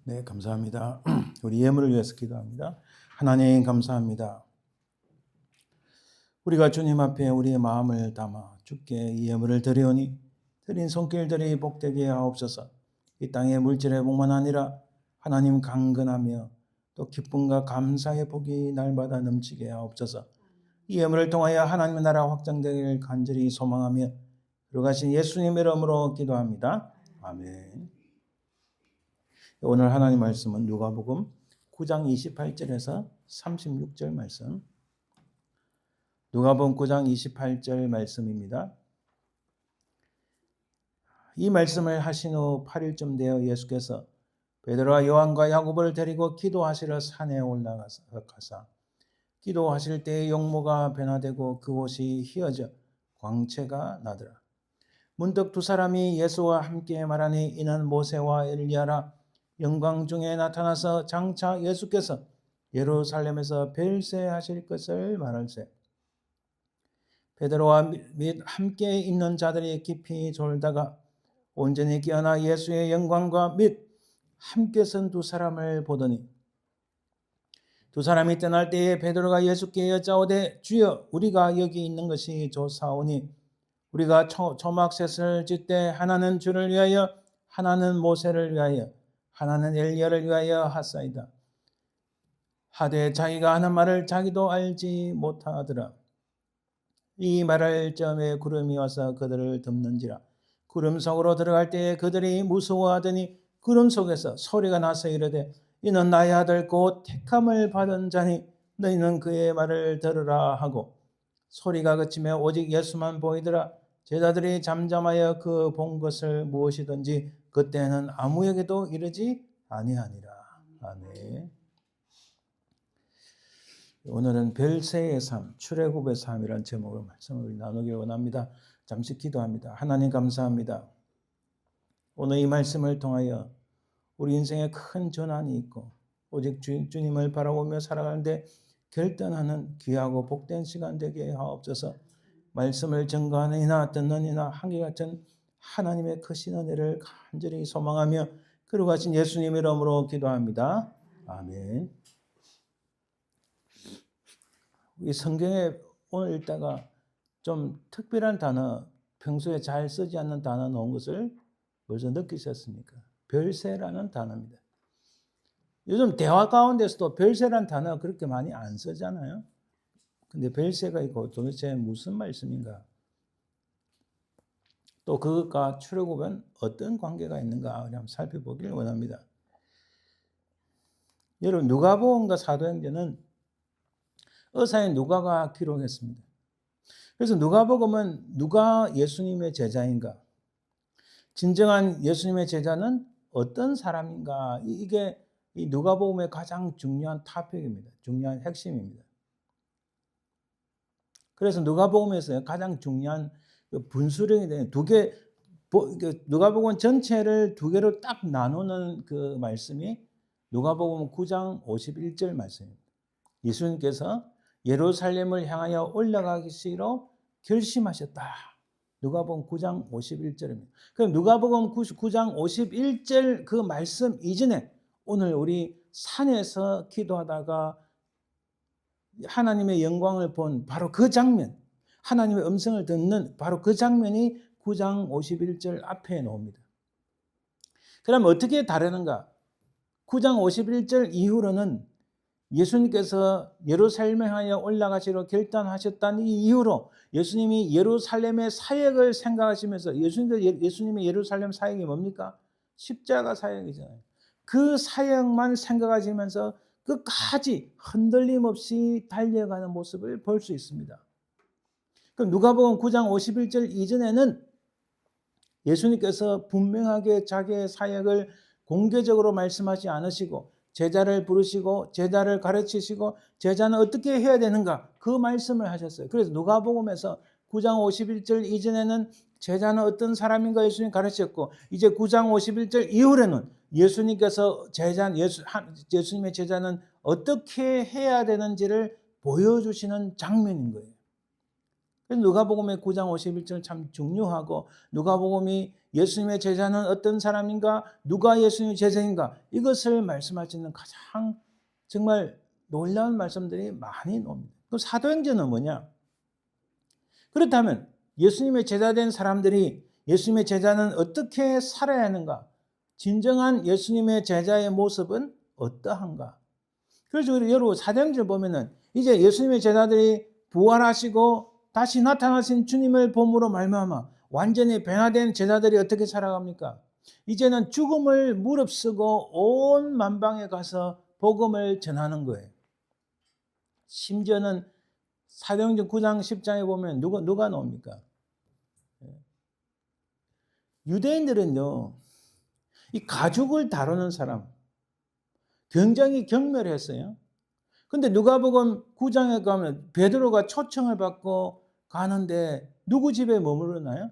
네, 감사합니다. 우리 예물을 위해서 기도합니다. 하나님 감사합니다. 우리가 주님 앞에 우리의 마음을 담아 주께 이 예물을 드리오니 드린 손길들이 복되게 하옵소서. 이 땅의 물질의 복만 아니라 하나님 강건하며 또 기쁨과 감사의 복이 날마다 넘치게 하옵소서. 이 예물을 통하여 하나님의 나라 확장되기를 간절히 소망하며 들어가신 예수님의 이름으로 기도합니다. 아멘. 오늘 하나님 말씀은 누가복음 9장 28절에서 36절 말씀. 누가복음 9장 28절 말씀입니다. 이 말씀을 하신 후 8일쯤 되어 예수께서 베드로와 요한과 야고보를 데리고 기도하시러 산에 올라가사 기도하실 때에 용모가 변화되고 그곳이 휘어져 광채가 나더라. 문득 두 사람이 예수와 함께 말하니 이는 모세와 엘리야라. 영광 중에 나타나서 장차 예수께서 예루살렘에서 별세하실 것을 말할세. 베드로와 및 함께 있는 자들이 깊이 졸다가 온전히 깨어나 예수의 영광과 및 함께 선 두 사람을 보더니 두 사람이 떠날 때에 베드로가 예수께 여짜오되 주여 우리가 여기 있는 것이 좋사오니 우리가 초막셋을 짓되 하나는 주를 위하여 하나는 모세를 위하여 하나는 엘리야를 위하여 하사이다. 하되 자기가 하는 말을 자기도 알지 못하더라. 이 말할 점에 구름이 와서 그들을 덮는지라. 구름 속으로 들어갈 때에 그들이 무서워하더니 구름 속에서 소리가 나서 이르되 이는 나의 아들 곧 택함을 받은 자니 너희는 그의 말을 들으라 하고 소리가 그치며 오직 예수만 보이더라. 제자들이 잠잠하여 그 본 것을 무엇이든지 그때는 아무에게도 이르지 아니하니라. 아멘. 오늘은 별세의 삶, 출애굽의 삶이라는 제목으로 말씀을 나누기 원합니다. 잠시 기도합니다. 하나님 감사합니다. 오늘 이 말씀을 통하여 우리 인생에 큰 전환이 있고 오직 주님을 바라보며 살아가는데 결단하는 귀하고 복된 시간 되게 하옵소서. 말씀을 증거하는 이나 듣는 이나 한결같은 하나님의 크신 은혜를 간절히 소망하며 그러가신 예수님의 이름으로 기도합니다. 아멘. 이 성경에 오늘 읽다가 좀 특별한 단어, 평소에 잘 쓰지 않는 단어 넣은 것을 벌써 느끼셨습니까? 별세라는 단어입니다. 요즘 대화 가운데서도 별세라는 단어 그렇게 많이 안 쓰잖아요. 근데 별세가 있고 도대체 무슨 말씀인가? 또 그것과 출애굽은 어떤 관계가 있는가 한번 살펴보기를 원합니다. 여러분 누가복음과 사도행전은 의사인 누가가 기록했습니다. 그래서 누가복음은 누가 예수님의 제자인가? 진정한 예수님의 제자는 어떤 사람인가? 이게 이 누가복음의 가장 중요한 토픽입니다. 중요한 핵심입니다. 그래서 누가복음에서 가장 중요한 분수령이 되는 두 개, 누가복음 전체를 두 개로 딱 나누는 그 말씀이 누가복음 9장 51절 말씀입니다. 예수님께서 예루살렘을 향하여 올라가시기로 결심하셨다. 누가복음 9장 51절입니다. 그럼 누가복음 9장 51절 그 말씀 이전에 오늘 우리 산에서 기도하다가 하나님의 영광을 본 바로 그 장면, 하나님의 음성을 듣는 바로 그 장면이 9장 51절 앞에 나옵니다. 그럼 어떻게 다르는가? 9장 51절 이후로는 예수님께서 예루살렘에 향하여 올라가시러 결단하셨다는 이유로 예수님이 예루살렘의 사역을 생각하시면서 예수님의 예루살렘 사역이 뭡니까? 십자가 사역이잖아요. 그 사역만 생각하시면서 끝까지 흔들림 없이 달려가는 모습을 볼 수 있습니다. 그럼 누가복음 9장 51절 이전에는 예수님께서 분명하게 자기의 사역을 공개적으로 말씀하지 않으시고 제자를 부르시고 제자를 가르치시고 제자는 어떻게 해야 되는가 그 말씀을 하셨어요. 그래서 누가복음에서 9장 51절 이전에는 제자는 어떤 사람인가 예수님 가르치셨고 이제 9장 51절 이후에는 예수님께서 예수님의 제자는 어떻게 해야 되는지를 보여주시는 장면인 거예요. 그래서 누가복음의 9장 51절 참 중요하고 누가복음이 예수님의 제자는 어떤 사람인가? 누가 예수님의 제자인가? 이것을 말씀할 수 있는 가장 정말 놀라운 말씀들이 많이 나옵니다. 그럼 사도행전은 뭐냐? 그렇다면 예수님의 제자된 사람들이 예수님의 제자는 어떻게 살아야 하는가? 진정한 예수님의 제자의 모습은 어떠한가? 그래서 우리 여러분 사도행전 보면은 이제 예수님의 제자들이 부활하시고 다시 나타나신 주님을 봄으로 말미암아 완전히 변화된 제자들이 어떻게 살아갑니까? 이제는 죽음을 무릅쓰고 온 만방에 가서 복음을 전하는 거예요. 심지어는 사도행전 9장 10장에 보면 누가 나옵니까? 유대인들은요, 이 가죽을 다루는 사람 굉장히 경멸했어요. 근데 누가복음 9장에 가면 베드로가 초청을 받고 가는데 누구 집에 머무르나요?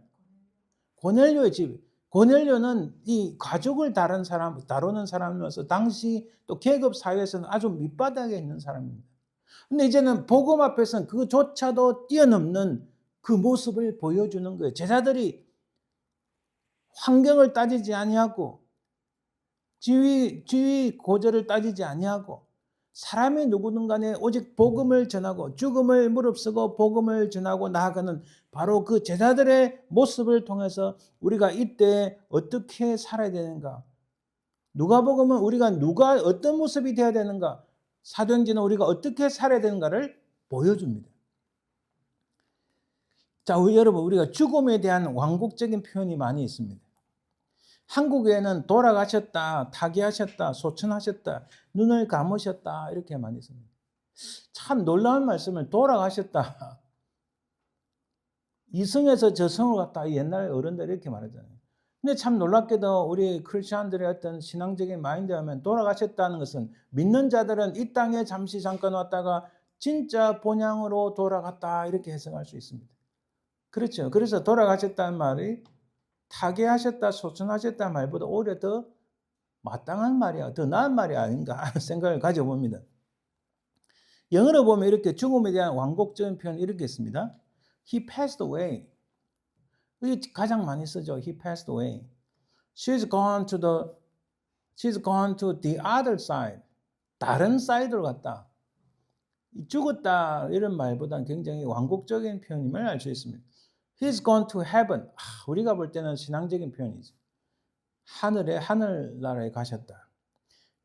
고넬료의 집. 고넬료는 이 가죽을 다루는 사람이어서 당시 또 계급 사회에서는 아주 밑바닥에 있는 사람입니다. 근데 이제는 복음 앞에서는 그조차도 뛰어넘는 그 모습을 보여주는 거예요. 제자들이 환경을 따지지 아니하고 지위 고절을 따지지 아니하고 사람이 누구든 간에 오직 복음을 전하고 죽음을 무릅쓰고 복음을 전하고 나아가는 바로 그 제자들의 모습을 통해서 우리가 이때 어떻게 살아야 되는가? 누가복음은 우리가 어떤 모습이 되어야 되는가? 사도행전은 우리가 어떻게 살아야 되는가를 보여줍니다. 자, 여러분 우리가 죽음에 대한 완곡적인 표현이 많이 있습니다. 한국에는 돌아가셨다, 타계하셨다, 소천하셨다, 눈을 감으셨다 이렇게 많이 씁니다. 참 놀라운 말씀을 돌아가셨다. 이성에서 저성으로 갔다. 옛날 어른들이 이렇게 말하잖아요. 근데 참 놀랍게도 우리 크리스천들의 어떤 신앙적인 마인드 하면 돌아가셨다는 것은 믿는 자들은 이 땅에 잠깐 왔다가 진짜 본향으로 돌아갔다 이렇게 해석할 수 있습니다. 그렇죠. 그래서 돌아가셨다는 말이 타계하셨다, 소천하셨다 말보다 오히려 더 마땅한 말이야, 더 나은 말이 아닌가 하는 생각을 가져봅니다. 영어로 보면 이렇게 죽음에 대한 완곡적인 표현 이렇게 있습니다. He passed away. 이게 가장 많이 쓰죠. He passed away. She's gone to the other side. 다른 사이드로 갔다. 죽었다 이런 말보다는 굉장히 완곡적인 표현임을 알 수 있습니다. He's gone to heaven. 우리가 볼 때는 신앙적인 표현이죠. 하늘나라에 가셨다.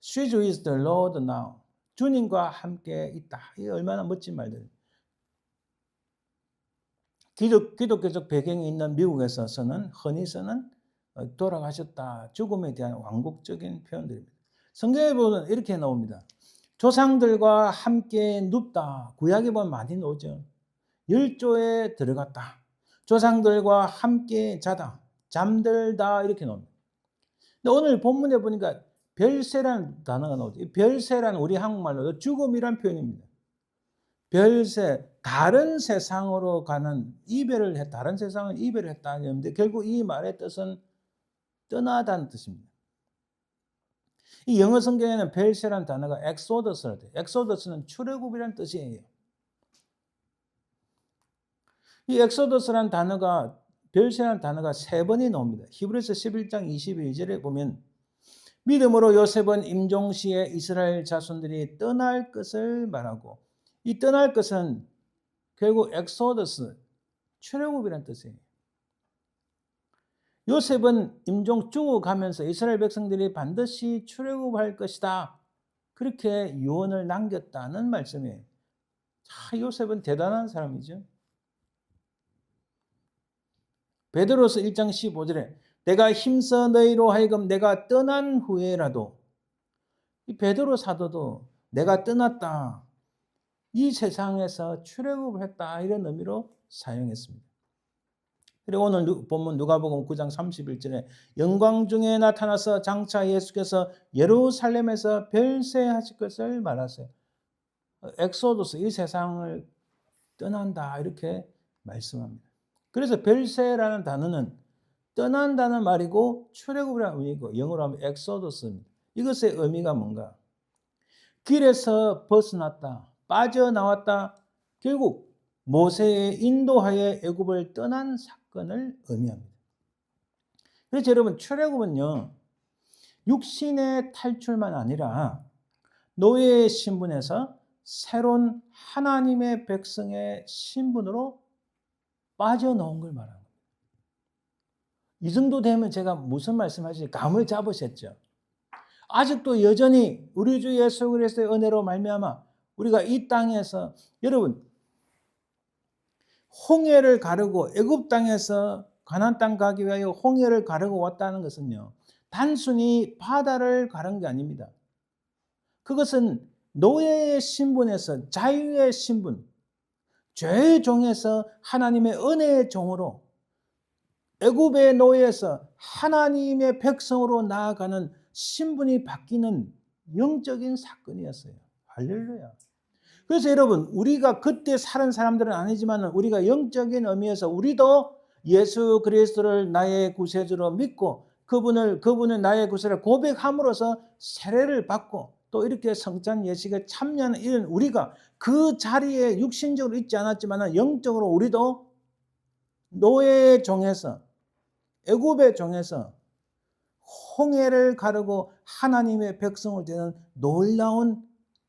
She's with the Lord now. 주님과 함께 있다. 이게 얼마나 멋진 말들. 기독교적 배경이 있는 미국에서는 흔히 쓰는 돌아가셨다. 죽음에 대한 완곡적인 표현들입니다. 성경에 보면 이렇게 나옵니다. 조상들과 함께 눕다. 구약에 보면 많이 나오죠. 열조에 들어갔다. 조상들과 함께 자다. 잠들다. 이렇게 나옵니다. 근데 오늘 본문에 보니까 별세라는 단어가 나오죠. 이 별세라는 우리 한국말로 죽음이란 표현입니다. 별세, 다른 세상으로 가는 다른 세상을 이별을 했다는 얘기인데 결국 이 말의 뜻은 떠나다는 뜻입니다. 이 영어 성경에는 별세라는 단어가 엑소더스라 돼요. 엑소더스는 출애굽이라는 뜻이에요. 이 엑소더스라는 단어가 별세라는 단어가 3번이 나옵니다. 히브리서 11장 22절에 보면 믿음으로 요셉은 임종시에 이스라엘 자손들이 떠날 것을 말하고 이 떠날 것은 결국 엑소더스, 출애굽이라는 뜻이에요. 요셉은 임종 죽어가면서 이스라엘 백성들이 반드시 출애굽할 것이다. 그렇게 유언을 남겼다는 말씀이에요. 자, 요셉은 대단한 사람이죠. 베드로서 1장 15절에 내가 힘써 너희로 하여금 내가 떠난 후에라도 이 베드로 사도도 내가 떠났다. 이 세상에서 출애굽을 했다. 이런 의미로 사용했습니다. 그리고 오늘 본문 누가복음 9장 31절에 영광 중에 나타나서 장차 예수께서 예루살렘에서 별세하실 것을 말하세요. 엑소도스 이 세상을 떠난다 이렇게 말씀합니다. 그래서 별세라는 단어는 떠난다는 말이고 출애굽이라는 의미고 영어로 하면 엑소도스입니다. 이것의 의미가 뭔가? 길에서 벗어났다, 빠져나왔다, 결국 모세의 인도하에 애굽을 떠난 사건을 의미합니다. 그래서 여러분 출애굽은요, 육신의 탈출만 아니라 노예의 신분에서 새로운 하나님의 백성의 신분으로 빠져나온 걸 말합니다. 이 정도 되면 제가 무슨 말씀하실지 감을 잡으셨죠? 아직도 여전히 우리 주 예수 그리스도의 은혜로 말미암아 우리가 이 땅에서, 여러분 홍해를 가르고 애굽 땅에서 가나안 땅 가기 위하여 홍해를 가르고 왔다는 것은요, 단순히 바다를 가른 게 아닙니다. 그것은 노예의 신분에서 자유의 신분, 죄의 종에서 하나님의 은혜의 종으로, 애굽의 노예에서 하나님의 백성으로 나아가는 신분이 바뀌는 영적인 사건이었어요. 할렐루야. 그래서 여러분, 우리가 그때 살은 사람들은 아니지만 우리가 영적인 의미에서 우리도 예수 그리스도를 나의 구세주로 믿고 그분을 나의 구세를 고백함으로써 세례를 받고 또 이렇게 성찬 예식에 참여하는 이런 우리가 그 자리에 육신적으로 있지 않았지만 영적으로 우리도 노예의 종에서, 애굽의 종에서 홍해를 가르고 하나님의 백성을 되는 놀라운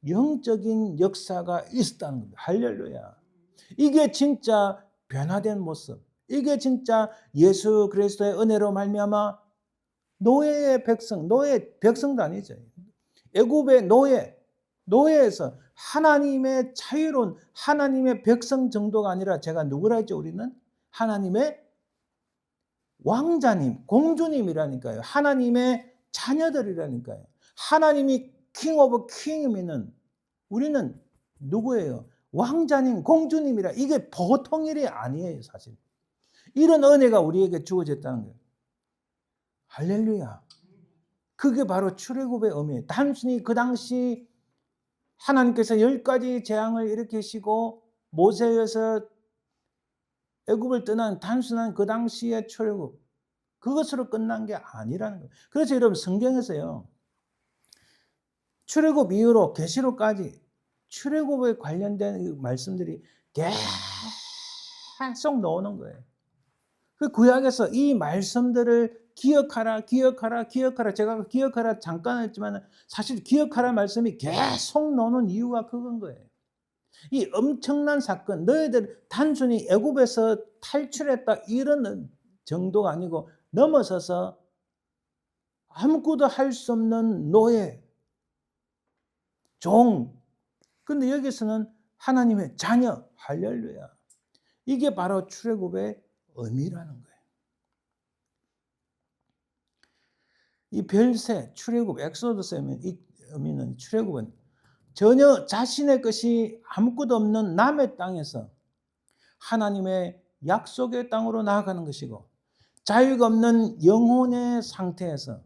영적인 역사가 있었다는 겁니다. 할렐루야. 이게 진짜 변화된 모습, 이게 진짜 예수 그리스도의 은혜로 말미암아 노예의 백성, 노예 백성도 아니죠. 애굽의 노예에서 하나님의 자유로운 하나님의 백성 정도가 아니라 제가 누구라 했죠? 우리는 하나님의 왕자님, 공주님이라니까요. 하나님의 자녀들이라니까요. 하나님이 킹 오브 킹이면 우리는 누구예요? 왕자님, 공주님이라. 이게 보통 일이 아니에요, 사실. 이런 은혜가 우리에게 주어졌다는 거예요. 할렐루야. 그게 바로 출애굽의 의미예요. 단순히 그 당시 하나님께서 10가지 재앙을 일으키시고 모세에서 애굽을 떠난 단순한 그 당시의 출애굽, 그것으로 끝난 게 아니라는 거예요. 그래서 여러분 성경에서요, 출애굽 이후로 계시록까지 출애굽에 관련된 말씀들이 계속 나오는 거예요. 그 구약에서 이 말씀들을 기억하라. 제가 기억하라 잠깐 했지만 사실 기억하라 말씀이 계속 나오는 이유가 그건 거예요. 이 엄청난 사건, 너희들 단순히 애굽에서 탈출했다 이런 정도가 아니고 넘어서서 아무것도 할 수 없는 노예, 종. 근데 여기서는 하나님의 자녀. 할렐루야. 이게 바로 출애굽의 의미라는 거예요. 이 별세, 출애굽, 엑소더스의 이 의미는 출애굽은 전혀 자신의 것이 아무것도 없는 남의 땅에서 하나님의 약속의 땅으로 나아가는 것이고, 자유가 없는 영혼의 상태에서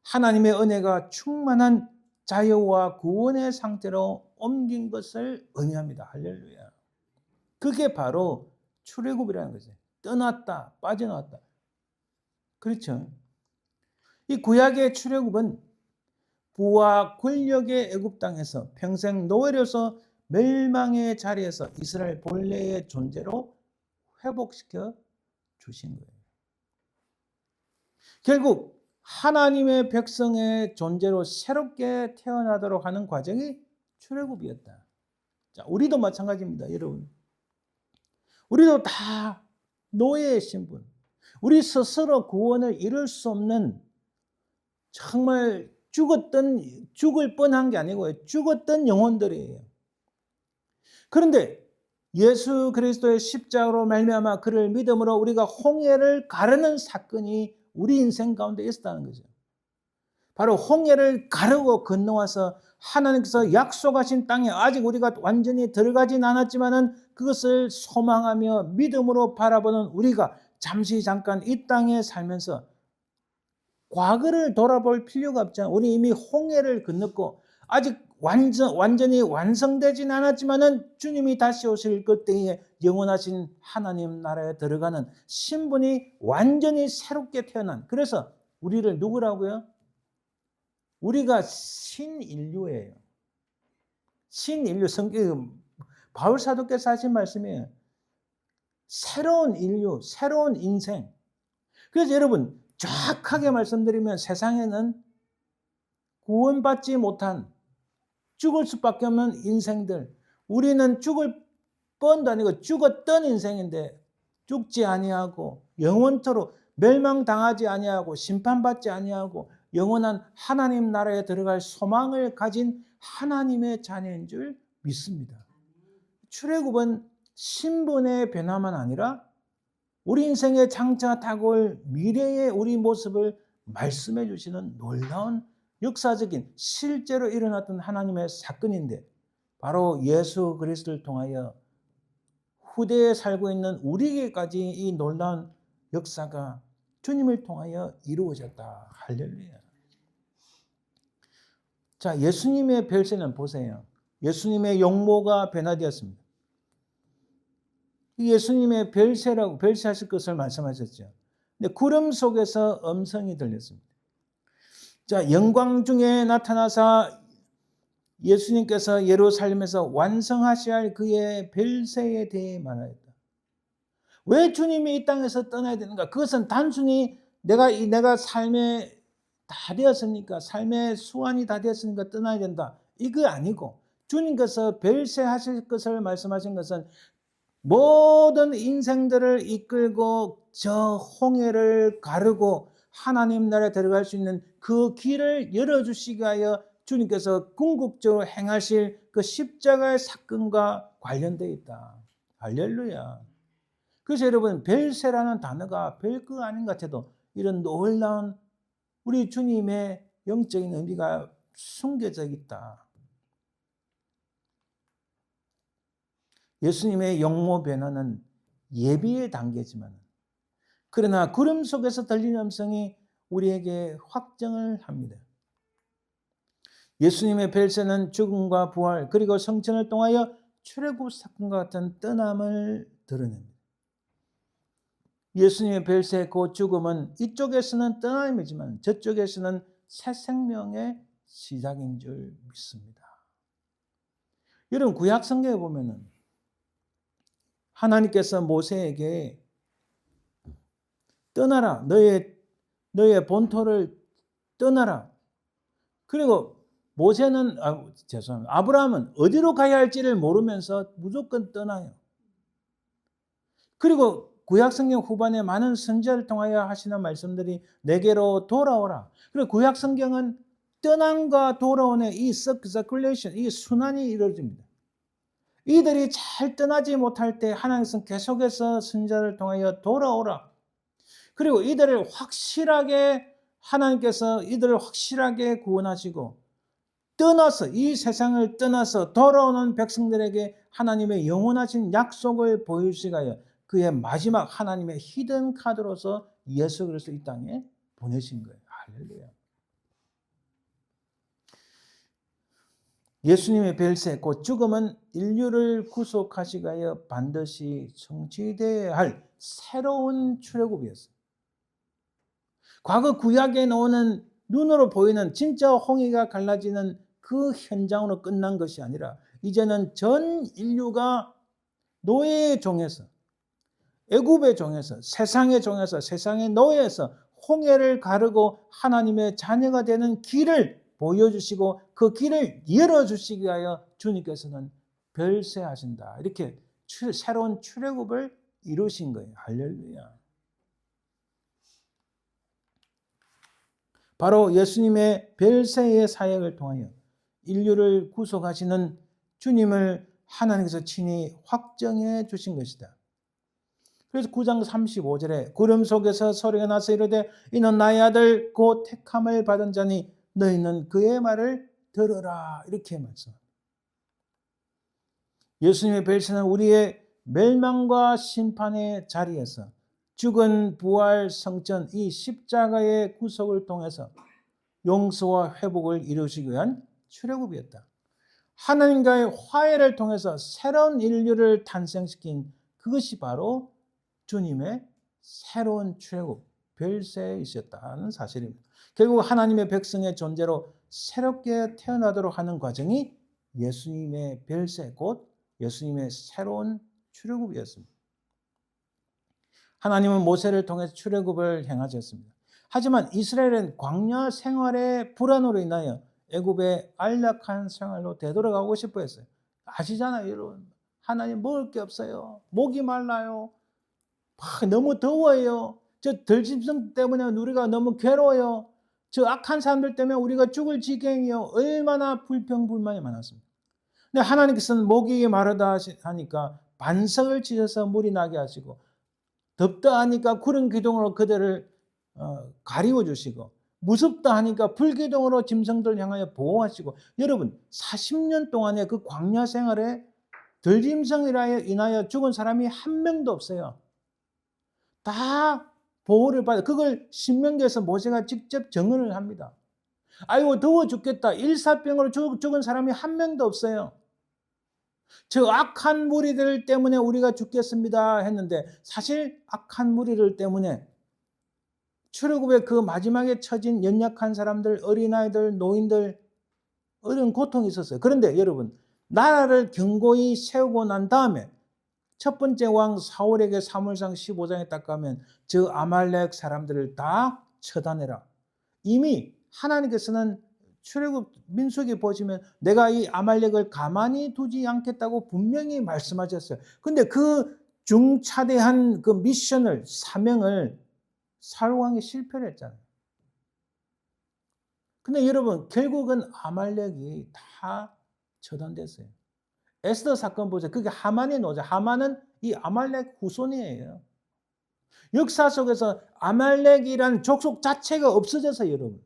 하나님의 은혜가 충만한 자유와 구원의 상태로 옮긴 것을 의미합니다. 할렐루야. 그게 바로 출애굽이라는 거죠. 떠났다, 빠져나왔다. 그렇죠. 이 구약의 출애굽은 부와 권력의 애굽 땅에서 평생 노예로서 멸망의 자리에서 이스라엘 본래의 존재로 회복시켜 주신 거예요. 결국 하나님의 백성의 존재로 새롭게 태어나도록 하는 과정이 출애굽이었다. 자, 우리도 마찬가지입니다, 여러분. 우리도 다 노예의 신분, 우리 스스로 구원을 이룰 수 없는, 정말 죽을 뻔한 게 아니고 죽었던 영혼들이에요. 그런데 예수 그리스도의 십자가로 말미암아 그를 믿음으로 우리가 홍해를 가르는 사건이 우리 인생 가운데 있었다는 거죠. 바로 홍해를 가르고 건너와서 하나님께서 약속하신 땅에 아직 우리가 완전히 들어가진 않았지만은 그것을 소망하며 믿음으로 바라보는 우리가 잠시 잠깐 이 땅에 살면서 과거를 돌아볼 필요가 없잖아요. 우리 이미 홍해를 건넜고 아직 완전히 완성되진 않았지만은 주님이 다시 오실 그때에 영원하신 하나님 나라에 들어가는 신분이 완전히 새롭게 태어난, 그래서 우리를 누구라고요? 우리가 신인류예요. 신인류. 성경 바울 사도께서 하신 말씀이에요. 새로운 인류, 새로운 인생. 그래서 여러분 정확하게 말씀드리면 세상에는 구원받지 못한 죽을 수밖에 없는 인생들. 우리는 죽을 뻔도 아니고 죽었던 인생인데 죽지 아니하고 영원토록 멸망당하지 아니하고 심판받지 아니하고 영원한 하나님 나라에 들어갈 소망을 가진 하나님의 자녀인 줄 믿습니다. 출애굽은 신분의 변화만 아니라 우리 인생의 장차 다가올 미래의 우리 모습을 말씀해 주시는 놀라운 역사적인 실제로 일어났던 하나님의 사건인데 바로 예수 그리스도를 통하여 후대에 살고 있는 우리에게까지 이 놀라운 역사가 주님을 통하여 이루어졌다. 할렐루야. 자, 예수님의 별세는 보세요. 예수님의 용모가 변화되었습니다. 예수님의 별세라고 별세하실 것을 말씀하셨죠. 근데 구름 속에서 음성이 들렸습니다. 자, 영광 중에 나타나사 예수님께서 예루살렘에서 완성하셔야 할 그의 별세에 대해 말하였다. 왜 주님이 이 땅에서 떠나야 되는가? 그것은 단순히 내가 삶에 다 되었으니까, 삶의 수완이 다 되었으니까 떠나야 된다. 이거 아니고 주님께서 별세하실 것을 말씀하신 것은 모든 인생들을 이끌고 저 홍해를 가르고 하나님 나라에 들어갈 수 있는 그 길을 열어주시기 위하여 주님께서 궁극적으로 행하실 그 십자가의 사건과 관련되어 있다. 할렐루야. 그래서 여러분 별세라는 단어가 별거 아닌 것 같아도 이런 놀라운 우리 주님의 영적인 의미가 숨겨져 있다. 예수님의 용모 변화는 예비의 단계지만 그러나 구름 속에서 들리는 음성이 우리에게 확정을 합니다. 예수님의 별세는 죽음과 부활 그리고 성천을 통하여 출애굽 사건과 같은 떠남을 드러냅니다. 예수님의 별세 곧 죽음은 이쪽에서는 떠남이지만 저쪽에서는 새 생명의 시작인 줄 믿습니다. 여러분 구약 성경에 보면은 하나님께서 모세에게 떠나라. 너의 본토를 떠나라. 그리고 모세는 죄송합니다. 아브라함은 어디로 가야 할지를 모르면서 무조건 떠나요. 그리고 구약성경 후반에 많은 선지자를 통하여 하시는 말씀들이 내게로 돌아오라. 그리고 구약성경은 떠남과 돌아오는 이 서큘레이션, 이 순환이 이루어집니다. 이들이 잘 떠나지 못할 때 하나님께서는 계속해서 선지자를 통하여 돌아오라. 그리고 하나님께서 이들을 확실하게 구원하시고 떠나서 이 세상을 떠나서 돌아오는 백성들에게 하나님의 영원하신 약속을 보여주시기 위하여 그의 마지막 하나님의 히든 카드로서 예수 그리스도 이 땅에 보내신 거예요. 할렐루야. 예수님의 별세 곧 죽음은 인류를 구속하시기 위하여 반드시 성취되어야 할 새로운 출애굽이었어요. 과거 구약에 나오는 눈으로 보이는 진짜 홍해가 갈라지는 그 현장으로 끝난 것이 아니라 이제는 전 인류가 노예의 종에서 애굽의 종에서 세상의 종에서 세상의 노예에서 홍해를 가르고 하나님의 자녀가 되는 길을 보여주시고 그 길을 열어주시기 위하여 주님께서는 별세하신다. 이렇게 새로운 출애굽을 이루신 거예요. 할렐루야. 바로 예수님의 별세의 사역을 통하여 인류를 구속하시는 주님을 하나님께서 친히 확정해 주신 것이다. 그래서 9장 35절에 구름 속에서 소리가 나서 이르되 이는 나의 아들 곧 택함을 받은 자니 너희는 그의 말을 들으라. 이렇게 말씀합니다. 예수님의 별세는 우리의 멸망과 심판의 자리에서 죽은 부활 성전 이 십자가의 구속을 통해서 용서와 회복을 이루시기 위한 출애굽이었다. 하나님과의 화해를 통해서 새로운 인류를 탄생시킨 그것이 바로 주님의 새로운 출애굽, 별세이셨다는 사실입니다. 결국 하나님의 백성의 존재로 새롭게 태어나도록 하는 과정이 예수님의 별세, 곧 예수님의 새로운 출애굽이었습니다. 하나님은 모세를 통해서 출애굽을 행하셨습니다. 하지만 이스라엘은 광야 생활의 불안으로 인하여 애굽의 안락한 생활로 되돌아가고 싶어 했어요. 아시잖아요, 여러분. 하나님 먹을 게 없어요. 목이 말라요. 너무 더워요. 저 들짐승 때문에 우리가 너무 괴로워요. 저 악한 사람들 때문에 우리가 죽을 지경이요. 얼마나 불평불만이 많았습니다. 근데 하나님께서는 목이 마르다 하니까 반석을 치셔서 물이 나게 하시고, 덥다 하니까 구름 기둥으로 그들을 가리워 주시고, 무섭다 하니까 불기둥으로 짐승들 향하여 보호하시고. 여러분, 40년 동안의 그 광야 생활에 들짐승이라 인하여 죽은 사람이 한 명도 없어요. 다 보호를 받아. 그걸 신명기에서 모세가 직접 증언을 합니다. 아이고 더워 죽겠다. 일사병으로 죽은 사람이 한 명도 없어요. 저 악한 무리들 때문에 우리가 죽겠습니다 했는데, 사실 악한 무리들 때문에 출애굽의 그 마지막에 처진 연약한 사람들, 어린아이들, 노인들, 이런 고통이 있었어요. 그런데 여러분, 나라를 견고히 세우고 난 다음에 첫 번째 왕 사울에게 사무엘상 15장에 딱 가면 저 아말렉 사람들을 다 처단해라. 이미 하나님께서는 출애굽 민수기 보시면 내가 이 아말렉을 가만히 두지 않겠다고 분명히 말씀하셨어요. 근데 그 중차대한 그 미션을, 사명을 사울 왕이 실패를 했잖아요. 근데 여러분, 결국은 아말렉이 다 처단됐어요. 에스더 사건 보세요. 그게 하만의 노자. 하만은 이 아말렉 후손이에요. 역사 속에서 아말렉이라는 족속 자체가 없어져서 여러분,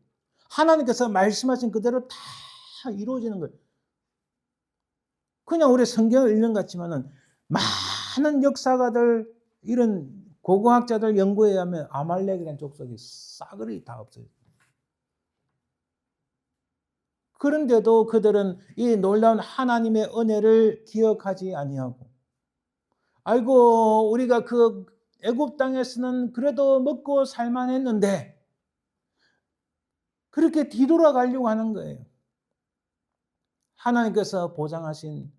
하나님께서 말씀하신 그대로 다 이루어지는 거예요. 그냥 우리 성경을 읽는 것 같지만은 많은 역사가들, 이런 고고학자들 연구에 의하면 아말렉이라는 족속이 싸그리 다 없어요. 그런데도 그들은 이 놀라운 하나님의 은혜를 기억하지 아니하고, 아이고 우리가 그 애굽 땅에서는 그래도 먹고 살만했는데, 그렇게 뒤돌아가려고 하는 거예요. 하나님께서 보장하신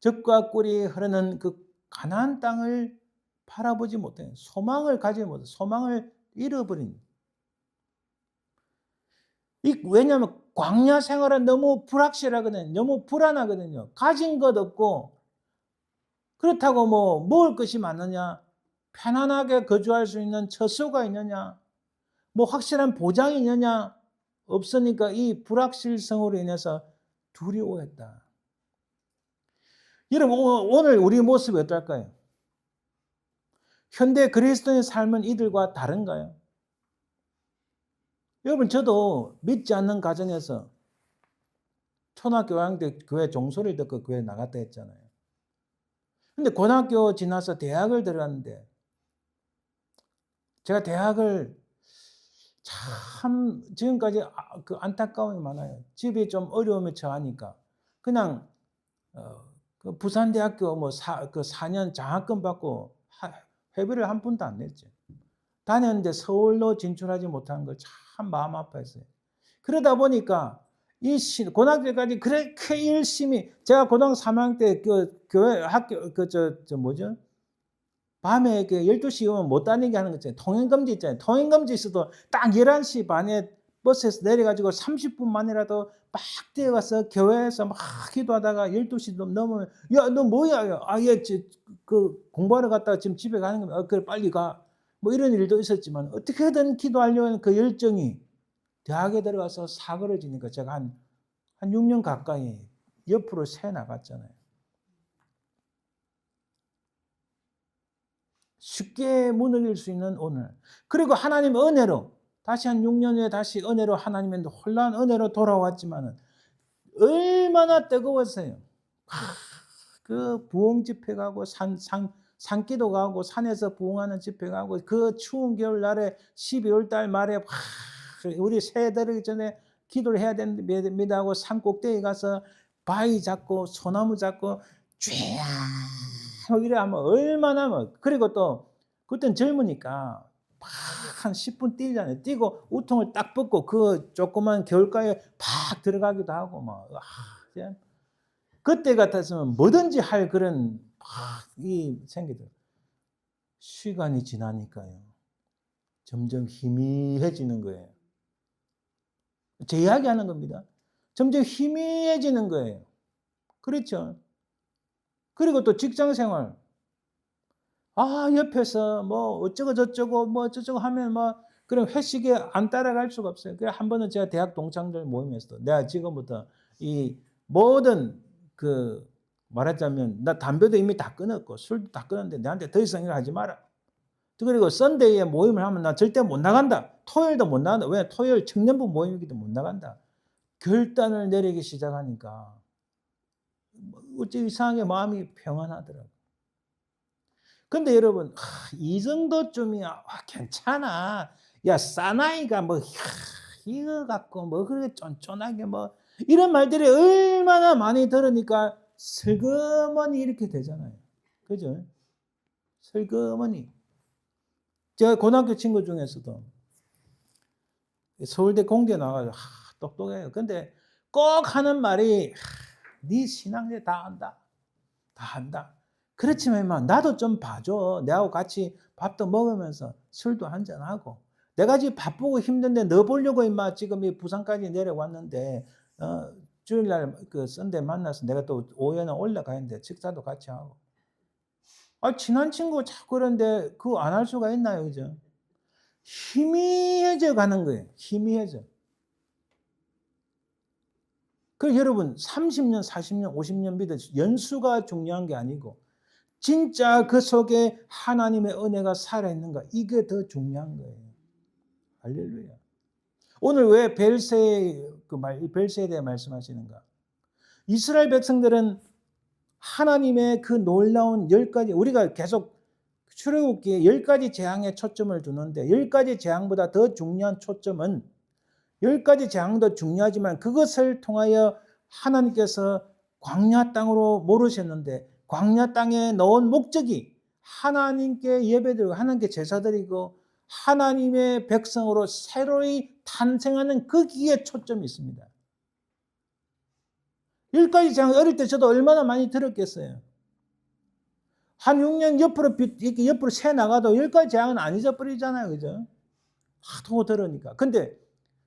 젖과 꿀이 흐르는 그 가나안 땅을 바라보지 못해요. 소망을 가지지 못해요. 소망을 잃어버린. 왜냐하면 광야 생활은 너무 불확실하거든요. 너무 불안하거든요. 가진 것 없고, 그렇다고 뭐 먹을 것이 많느냐, 편안하게 거주할 수 있는 처소가 있느냐, 뭐 확실한 보장이 있느냐, 없으니까 이 불확실성으로 인해서 두려워했다. 여러분, 오늘 우리 모습이 어떨까요? 현대 그리스도인의 삶은 이들과 다른가요? 여러분, 저도 믿지 않는 가정에서 초등학교 5학년 때 교회 종소리를 듣고 교회 나갔다 했잖아요. 근데 고등학교 지나서 대학을 들어갔는데, 제가 대학을 참 지금까지 그 안타까움이 많아요. 집이 좀 어려움에 처하니까 그냥 그 부산대학교 그 4년 장학금 받고 회비를 한 푼도 안 냈죠. 다녔는데 서울로 진출하지 못한 걸 참 마음 아파했어요. 그러다 보니까 이 고등학교까지 그렇게 열심히, 제가 고등학교 3학년 때 그 교회 학교 뭐죠? 밤에 이렇게 12시 오면 못 다니게 하는 거 있잖아요. 통행금지 있잖아요. 통행금지 있어도 딱 11시 반에 버스에서 내려가지고 30분 만이라도 막 뛰어가서 교회에서 막 기도하다가 12시 넘으면, 야, 너 뭐야? 예, 그 공부하러 갔다가 지금 집에 가는 거면, 그래, 빨리 가. 뭐 이런 일도 있었지만, 어떻게든 기도하려고 하는 그 열정이 대학에 들어가서 사고를 지니까 제가 한 6년 가까이 옆으로 새 나갔잖아요. 쉽게 무너질 수 있는 오늘. 그리고 하나님의 은혜로 다시 한 6년 후에 다시 은혜로, 하나님의 혼란 은혜로 돌아왔지만은 얼마나 뜨거웠어요. 그 부흥 집회 가고 산기도 가고 산에서 부흥하는 집회 가고, 그 추운 겨울날에 12월 달 말에 우리 새해 들기 전에 기도를 해야 됩니다 하고 산 꼭대기 가서 바위 잡고 소나무 잡고 쫙 이래 하면 얼마나 그리고 또 그땐 젊으니까 막 한 10분 뛰잖아요. 뛰고 우통을 딱 벗고 그 조그만 겨울가에 팍 들어가기도 하고 그때 같았으면 뭐든지 할 그런 이 생기더라고요. 시간이 지나니까요. 점점 희미해지는 거예요. 제 이야기하는 겁니다. 점점 희미해지는 거예요. 그렇죠? 그리고 또 직장 생활. 옆에서 뭐 어쩌고 저쩌고 뭐 저쩌고 하면 막 그럼 회식에 안 따라갈 수가 없어요. 그래 한 번은 제가 대학 동창들 모임에서 내가 지금부터 이 모든 그 말하자면 나 담배도 이미 다 끊었고 술도 다 끊었는데 내한테 더 이상 이거 하지 마라. 그리고 썬데이에 모임을 하면 나 절대 못 나간다. 토요일도 못 나간다. 왜? 토요일 청년부 모임이기도 못 나간다. 결단을 내리기 시작하니까 어째 이상하게 마음이 평안하더라고요. 근데 여러분 이 정도쯤이야 괜찮아. 야 사나이가 뭐 이거 갖고 뭐 그렇게 쫀쫀하게 뭐 이런 말들이 얼마나 많이 들으니까 슬그머니 이렇게 되잖아요. 그죠? 슬그머니. 제가 고등학교 친구 중에서도 서울대 공대 나가서 똑똑해요. 근데 꼭 하는 말이 네 신앙제 다 안다. 다 안다. 그렇지만 임마 나도 좀 봐줘. 내하고 같이 밥도 먹으면서 술도 한잔하고. 내가 지금 바쁘고 힘든데 너 보려고 임마 지금 이 부산까지 내려왔는데 주일날 그 썬데이 만나서 내가 또 오후에는 올라가 있는데 식사도 같이 하고. 친한 친구가 자꾸 그러는데 그거 안 할 수가 있나요? 그죠? 희미해져 가는 거예요. 희미해져. 여러분 30년, 40년, 50년 믿어 연수가 중요한 게 아니고 진짜 그 속에 하나님의 은혜가 살아있는가 이게 더 중요한 거예요. 할렐루야. 오늘 왜 벨세에 대해 말씀하시는가? 이스라엘 백성들은 하나님의 그 놀라운 10가지 우리가 계속 출애굽기에 10가지 재앙에 초점을 두는데 10가지 재앙보다 더 중요한 초점은 10가지 재앙도 중요하지만 그것을 통하여 하나님께서 광야 땅으로 모르셨는데 광야 땅에 넣은 목적이 하나님께 예배드리고 하나님께 제사드리고 하나님의 백성으로 새로이 탄생하는 거기에 초점이 있습니다. 10가지 재앙 어릴 때 저도 얼마나 많이 들었겠어요. 한 6년 이렇게 옆으로 새 나가도 10가지 재앙은 안 잊어버리잖아요. 그죠? 하도 들으니까. 근데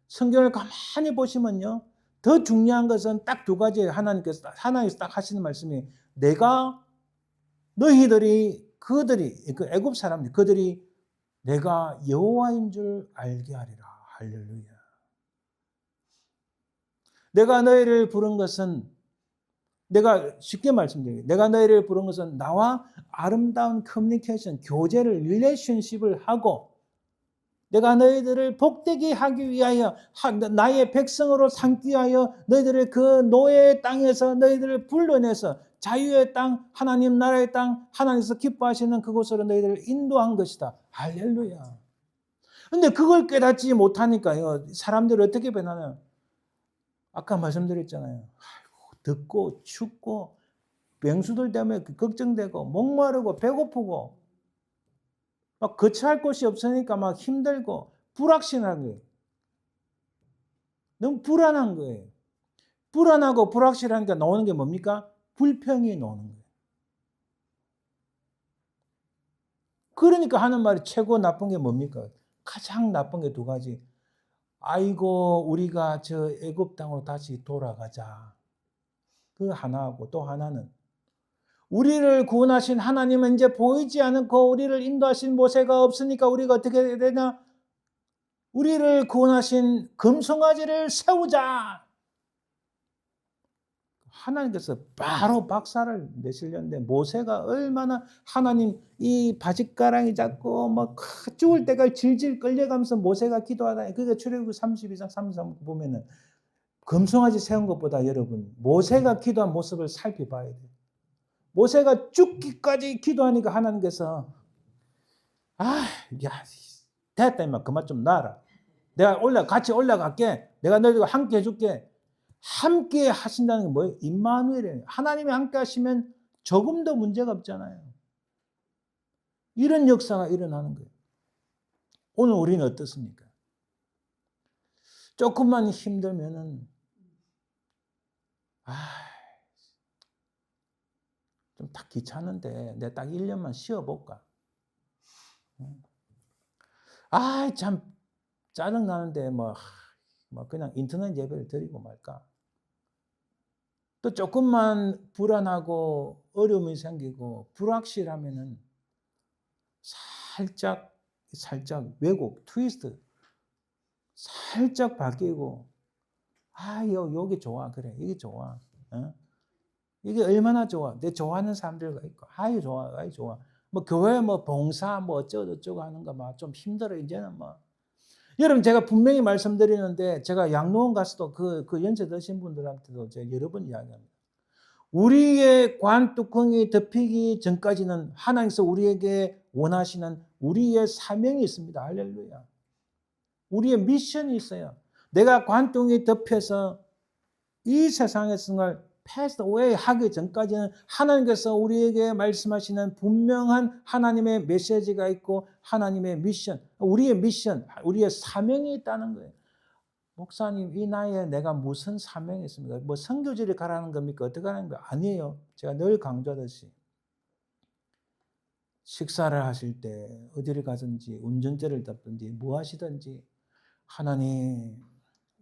성경을 가만히 보시면요. 더 중요한 것은 딱 두 가지 하나님께서 딱 하시는 말씀이 내가 그들이 그 애굽 사람들 그들이 내가 여호와인 줄 알게 하리라. 할렐루야. 내가 너희를 부른 것은 내가 쉽게 말씀드릴게요. 내가 너희를 부른 것은 나와 아름다운 커뮤니케이션, 교제를 릴레이션십을 하고 내가 너희들을 복되게 하기 위하여 나의 백성으로 삼기 위하여 너희들을 그 노예의 땅에서 너희들을 불러내서 자유의 땅, 하나님 나라의 땅, 하나님께서 기뻐하시는 그곳으로 너희들을 인도한 것이다. 할렐루야. 근데 그걸 깨닫지 못하니까요. 사람들이 어떻게 변하나요? 아까 말씀드렸잖아요. 아이고, 듣고 춥고 병수들 때문에 걱정되고 목마르고 배고프고 막 거처할 곳이 없으니까 막 힘들고 불확실한 거예요. 너무 불안한 거예요. 불안하고 불확실하니까 나오는 게 뭡니까? 불평이 나오는 거예요. 그러니까 하는 말이 최고 나쁜 게 뭡니까? 가장 나쁜 게 두 가지. 아이고 우리가 저 애굽 땅으로 다시 돌아가자. 그 하나하고 또 하나는 우리를 구원하신 하나님은 이제 보이지 않고 우리를 인도하신 모세가 없으니까 우리가 어떻게 해야 되냐? 우리를 구원하신 금송아지를 세우자. 하나님께서 바로 박살을 내시려는데 모세가 얼마나 하나님 이 바짓가랑이 잡고 막 죽을 때까지 질질 끌려가면서 모세가 기도하다. 그게 출애굽기 32장 33 보면은 금송아지 세운 것보다 여러분 모세가 기도한 모습을 살펴봐야 돼요. 모세가 죽기까지 기도하니까 하나님께서 야 됐다 임마 그만 좀 놔라. 내가 같이 올라갈게. 내가 너희들과 함께 해줄게. 함께 하신다는 게 뭐예요? 임마누엘이에요. 하나님이 함께 하시면 조금도 문제가 없잖아요. 이런 역사가 일어나는 거예요. 오늘 우리는 어떻습니까? 조금만 힘들면은 좀 딱 귀찮은데 내가 딱 1년만 쉬어볼까? 참 짜증나는데 뭐 그냥 인터넷 예배를 드리고 말까. 또 조금만 불안하고 어려움이 생기고 불확실하면은 살짝 왜곡, 트위스트 살짝 바뀌고 여기 좋아. 그래. 이게 좋아. 어? 이게 얼마나 좋아. 내 좋아하는 사람들과 있고. 좋아. 좋아. 뭐 교회 뭐 봉사 뭐 어쩌고 하는 거 막 좀 힘들어 이제는 뭐. 여러분 제가 분명히 말씀드리는데 제가 양로원 가서도 그 연세 드신 분들한테도 제가 여러 번 이야기합니다. 우리의 관뚜껑이 덮이기 전까지는 하나님께서 우리에게 원하시는 우리의 사명이 있습니다. 할렐루야. 우리의 미션이 있어요. 내가 관뚜껑이 덮여서 이 세상에서 패스 어웨이 하기 전까지는 하나님께서 우리에게 말씀하시는 분명한 하나님의 메시지가 있고 하나님의 미션, 우리의 사명이 있다는 거예요. 목사님, 이 나이에 내가 무슨 사명이 있습니까? 뭐 선교지를 가라는 겁니까? 어떻게 하는 거 아니에요. 제가 늘 강조하듯이 식사를 하실 때 어디를 가든지 운전대를 잡든지 뭐 하시든지 하나님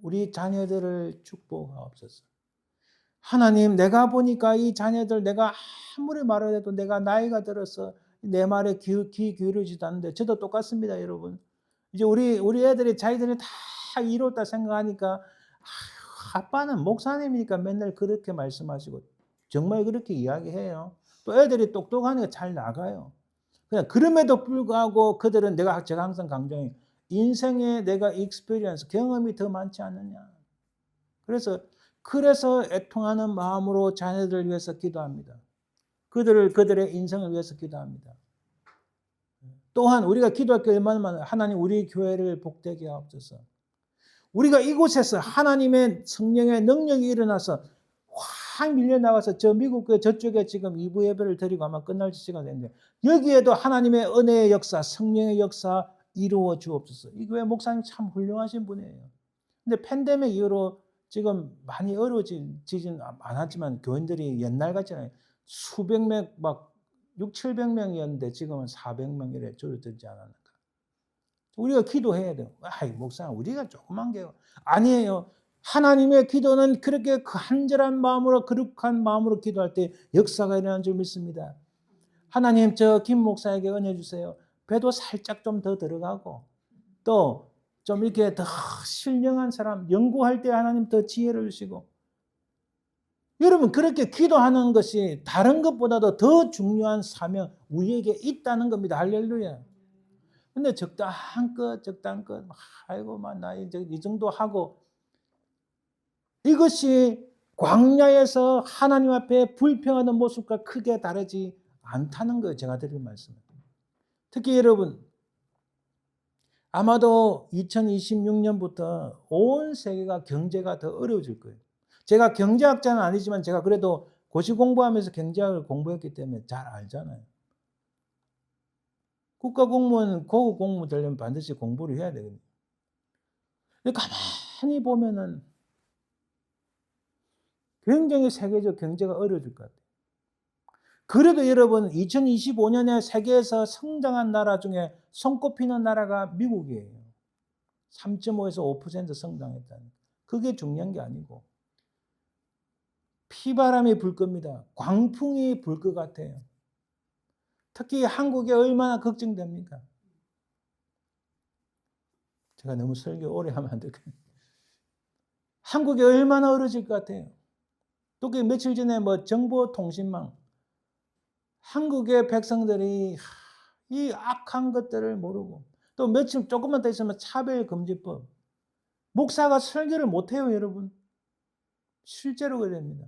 우리 자녀들을 축복하옵소서. 하나님 내가 보니까 이 자녀들 내가 아무리 말을 해도 내가 나이가 들어서 내 말에 귀 기울이지도 않는데 저도 똑같습니다, 여러분. 이제 우리 애들이 자기들이 다 이뤘다 생각하니까 아빠는 목사님이니까 맨날 그렇게 말씀하시고 정말 그렇게 이야기해요. 또 애들이 똑똑하니까 잘 나가요. 그냥 그럼에도 불구하고 그들은 제가 항상 강조해요. 인생에 내가 익스피리언스 경험이 더 많지 않느냐. 그래서 애통하는 마음으로 자녀들을 위해서 기도합니다. 그들의 인생을 위해서 기도합니다. 또한 우리가 기도할 게 얼마나 많아요. 하나님 우리 교회를 복되게 하옵소서. 우리가 이곳에서 하나님의 성령의 능력이 일어나서 확 밀려나가서 저 미국 교회 저쪽에 지금 2부 예배를 드리고 아마 끝날 시간 됐는데 여기에도 하나님의 은혜의 역사, 성령의 역사 이루어 주옵소서. 이 교회 목사님 참 훌륭하신 분이에요. 근데 팬데믹 이후로 지금 많이 어려워지진 않았지만 교인들이 옛날 같잖아요. 수백 명, 막 6, 700명이었는데 지금은 400명 이래 줄어들지 않았는가. 우리가 기도해야 돼요. 목사님, 우리가 조그만 게 아니에요. 하나님의 기도는 그렇게 간절한 마음으로, 거룩한 마음으로 기도할 때 역사가 일어나는 줄 믿습니다. 하나님, 저 김 목사에게 은혜 주세요. 배도 살짝 좀 더 들어가고, 또 좀 이렇게 더 신령한 사람, 연구할 때 하나님 더 지혜를 주시고, 여러분, 그렇게 기도하는 것이 다른 것보다도 더 중요한 사명, 우리에게 있다는 겁니다. 할렐루야. 근데 적당껏, 나 이제 이 정도 하고, 이것이 광야에서 하나님 앞에 불평하는 모습과 크게 다르지 않다는 거예요. 제가 드릴 말씀은. 특히 여러분, 아마도 2026년부터 온 세계가 경제가 더 어려워질 거예요. 제가 경제학자는 아니지만 제가 그래도 고시 공부하면서 경제학을 공부했기 때문에 잘 알잖아요. 국가공무원, 고급 공무원 되려면 반드시 공부를 해야 되거든요. 가만히 보면은 굉장히 세계적 경제가 어려워질 것 같아요. 그래도 여러분 2025년에 세계에서 성장한 나라 중에 손꼽히는 나라가 미국이에요. 3.5에서 5% 성장했다는. 그게 중요한 게 아니고 피바람이 불 겁니다. 광풍이 불 것 같아요. 특히 한국에 얼마나 걱정됩니까? 제가 너무 설교 오래 하면 안 될까요? 한국이 얼마나 어려질 것 같아요. 또 그 며칠 전에 정보통신망 한국의 백성들이 이 악한 것들을 모르고 또 며칠 조금만 더 있으면 차별금지법 목사가 설교를 못해요, 여러분. 실제로 그럽니다.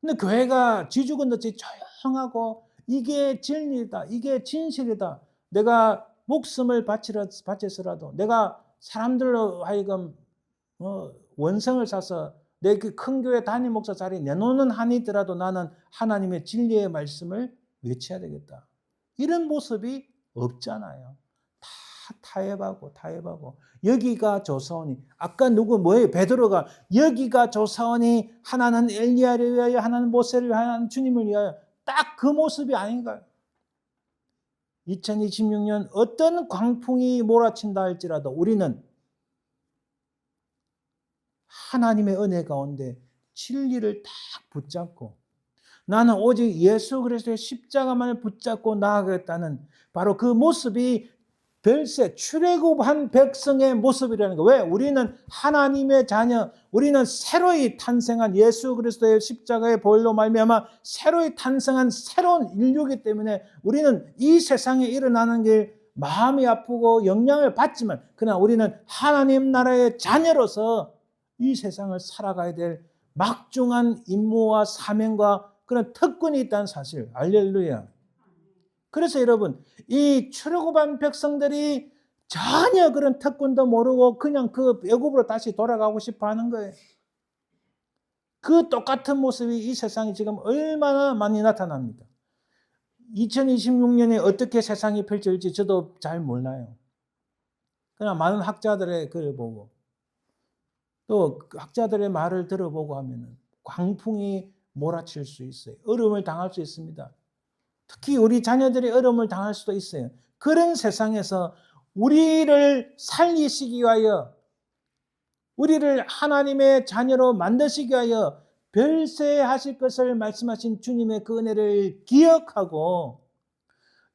근데 교회가 쥐죽은듯이 조용하고 이게 진리다, 이게 진실이다. 내가 목숨을 바쳐서라도 내가 사람들로 하여금 원성을 사서 내 그 큰 교회 담임 목사 자리에 내놓는 한이 있더라도 나는 하나님의 진리의 말씀을 외쳐야 되겠다. 이런 모습이 없잖아요. 다 타협하고 여기가 조사오니 아까 베드로가 여기가 조사오니 하나는 엘리야를 위하여 하나는 모세를 위하여 하나는 주님을 위하여 딱 그 모습이 아닌가요? 2026년 어떤 광풍이 몰아친다 할지라도 우리는 하나님의 은혜 가운데 진리를 딱 붙잡고 나는 오직 예수 그리스도의 십자가만을 붙잡고 나아가겠다는 바로 그 모습이 별세 출애굽한 백성의 모습이라는 거. 왜? 우리는 하나님의 자녀, 우리는 새로이 탄생한 예수 그리스도의 십자가의 보혈로 말미암아 새로이 탄생한 새로운 인류이기 때문에 우리는 이 세상에 일어나는 게 마음이 아프고 영향을 받지만 그러나 우리는 하나님 나라의 자녀로서 이 세상을 살아가야 될 막중한 임무와 사명과 그런 특권이 있다는 사실. 할렐루야. 그래서 여러분, 이 출애굽한 백성들이 전혀 그런 특권도 모르고 그냥 그 애굽으로 다시 돌아가고 싶어 하는 거예요. 그 똑같은 모습이 이 세상에 지금 얼마나 많이 나타납니다. 2026년에 어떻게 세상이 펼쳐질지 저도 잘 몰라요. 그러나 많은 학자들의 글을 보고 또 학자들의 말을 들어보고 하면은 광풍이 몰아칠 수 있어요. 어려움을 당할 수 있습니다. 특히 우리 자녀들이 어려움을 당할 수도 있어요. 그런 세상에서 우리를 살리시기 위하여 우리를 하나님의 자녀로 만드시기 위하여 별세하실 것을 말씀하신 주님의 그 은혜를 기억하고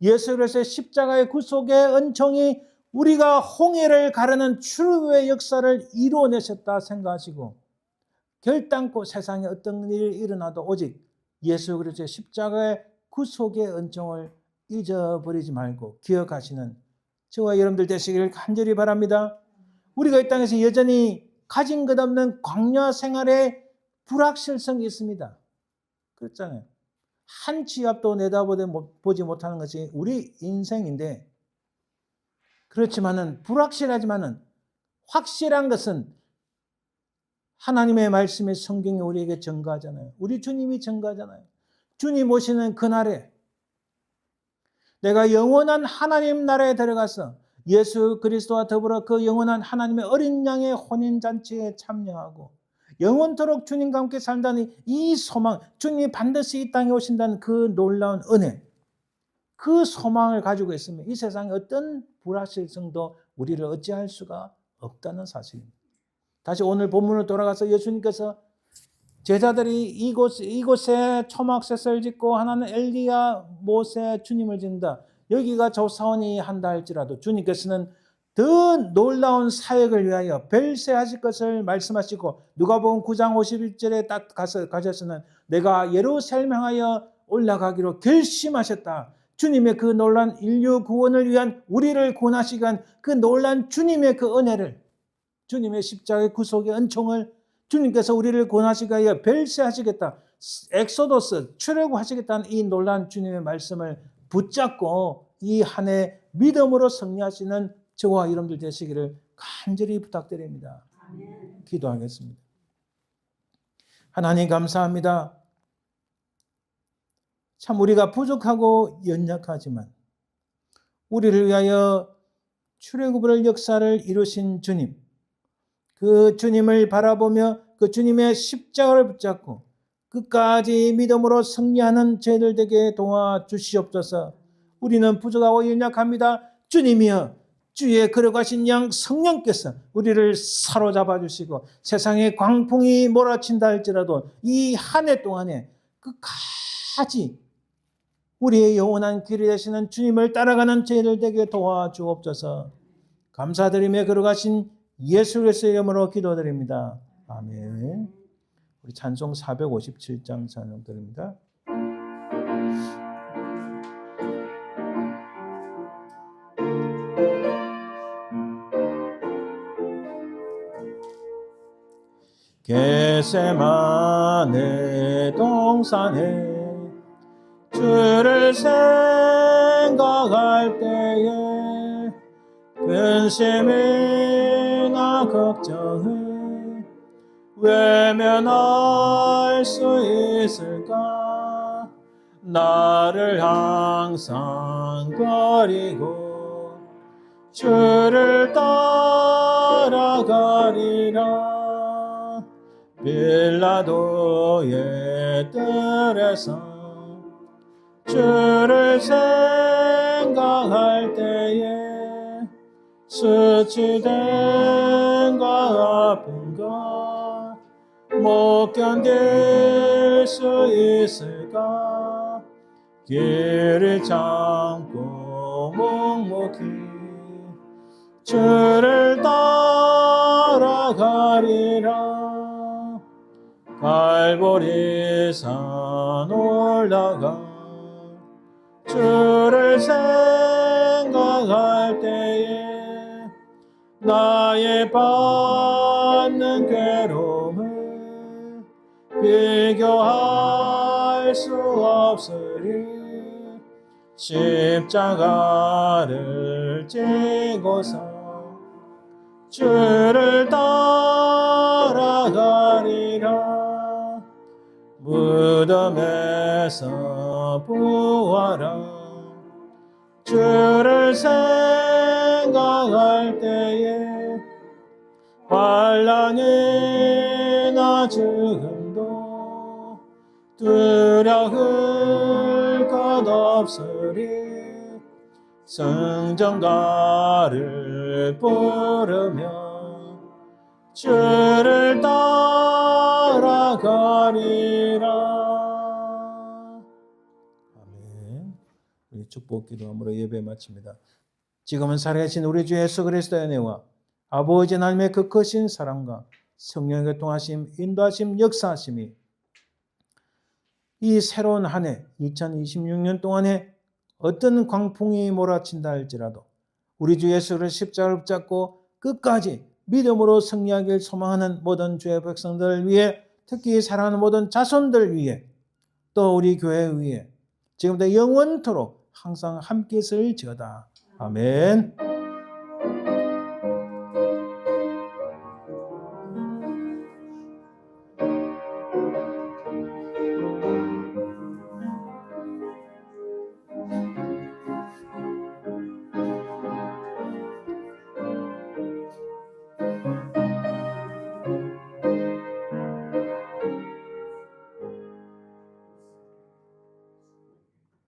예수 그리스도의 십자가의 구속의 은총이 우리가 홍해를 가르는 출애굽의 역사를 이루어내셨다 생각하시고 결단코 세상에 어떤 일이 일어나도 오직 예수 그리스도의 십자가의 구속의 은총을 잊어버리지 말고 기억하시는 저와 여러분들 되시기를 간절히 바랍니다. 우리가 이 땅에서 여전히 가진 것 없는 광야 생활에 불확실성이 있습니다. 그렇잖아요. 한 치 앞도 내다보지 못하는 것이 우리 인생인데 그렇지만은 불확실하지만은 확실한 것은 하나님의 말씀의 성경이 우리에게 증거하잖아요. 우리 주님이 증거하잖아요. 주님 오시는 그날에 내가 영원한 하나님 나라에 들어가서 예수 그리스도와 더불어 그 영원한 하나님의 어린 양의 혼인잔치에 참여하고 영원토록 주님과 함께 산다는 이 소망, 주님이 반드시 이 땅에 오신다는 그 놀라운 은혜, 그 소망을 가지고 있으면 이 세상에 어떤 불확실성도 우리를 어찌할 수가 없다는 사실입니다. 다시 오늘 본문으로 돌아가서 예수님께서 제자들이 이곳에 초막셋을 짓고 하나는 엘리야, 모세, 주님을 짓는다. 여기가 조사원이 한다 할지라도 주님께서는 더 놀라운 사역을 위하여 별세하실 것을 말씀하시고 누가복음 9장 51절에 딱 가셔서는 내가 예루살렘 향하여 올라가기로 결심하셨다. 주님의 그 놀란 인류 구원을 위한 우리를 구원하시기 위한 그 놀란 주님의 그 은혜를 주님의 십자가의 구속의 은총을 주님께서 우리를 구원하시기 위하여 별세하시겠다. 엑소더스 출애굽하시겠다는 이 놀라운 주님의 말씀을 붙잡고 이 한 해 믿음으로 승리하시는 저와 여러분들 되시기를 간절히 부탁드립니다. 아멘. 기도하겠습니다. 하나님 감사합니다. 참 우리가 부족하고 연약하지만 우리를 위하여 출애굽을 역사를 이루신 주님, 그 주님을 바라보며 그 주님의 십자가를 붙잡고 끝까지 믿음으로 승리하는 저희들 되게 도와주시옵소서. 우리는 부족하고 연약합니다. 주님이여 주의 걸어가신 양 성령께서 우리를 사로잡아 주시고 세상에 광풍이 몰아친다 할지라도 이 한 해 동안에 끝까지 우리의 영원한 길이 되시는 주님을 따라가는 저희들 되게 도와주옵소서. 감사드리며 걸어가신 예수 그리스도의 이름으로 기도드립니다. 아멘. 우리 찬송 457장 찬송 드립니다. 겟세마네 동산에 주를 생각할 때에 근심이나 걱정을 외면할 수 있을까? 나를 항상 버리고 주를 따라가리라. 빌라도의 뜰에서 주를 생각 생각할 때에 수치된 것 아픈 것 못 견딜 수 있을까? 길을 참고 묵묵히 주를 따라가리라. 갈보리산 올라가 주를 생각할 때에 나의 받는 괴로움을 비교할 수 없으리. 십자가를 지고서 주를 따라가리라. 무덤에서 부활한 주를 생각할 때에 환난이나 죽음도 두려울 것 없으리. 성전가를 부르며 주를 따라가리라. 아멘. 우리 축복 기도함으로 예배 마칩니다. 지금은 살아계신 우리 주 예수 그리스도의 은혜와 아버지 하나님의 그 크신 사랑과 성령의 통하심, 인도하심, 역사하심이 이 새로운 한 해 2026년 동안에 어떤 광풍이 몰아친다 할지라도 우리 주 예수를 십자가를 붙잡고 끝까지 믿음으로 승리하길 소망하는 모든 주의 백성들을 위해, 특히 사랑하는 모든 자손들 위해, 또 우리 교회 위해 지금부터 영원토록 항상 함께 있을지어다. 아멘.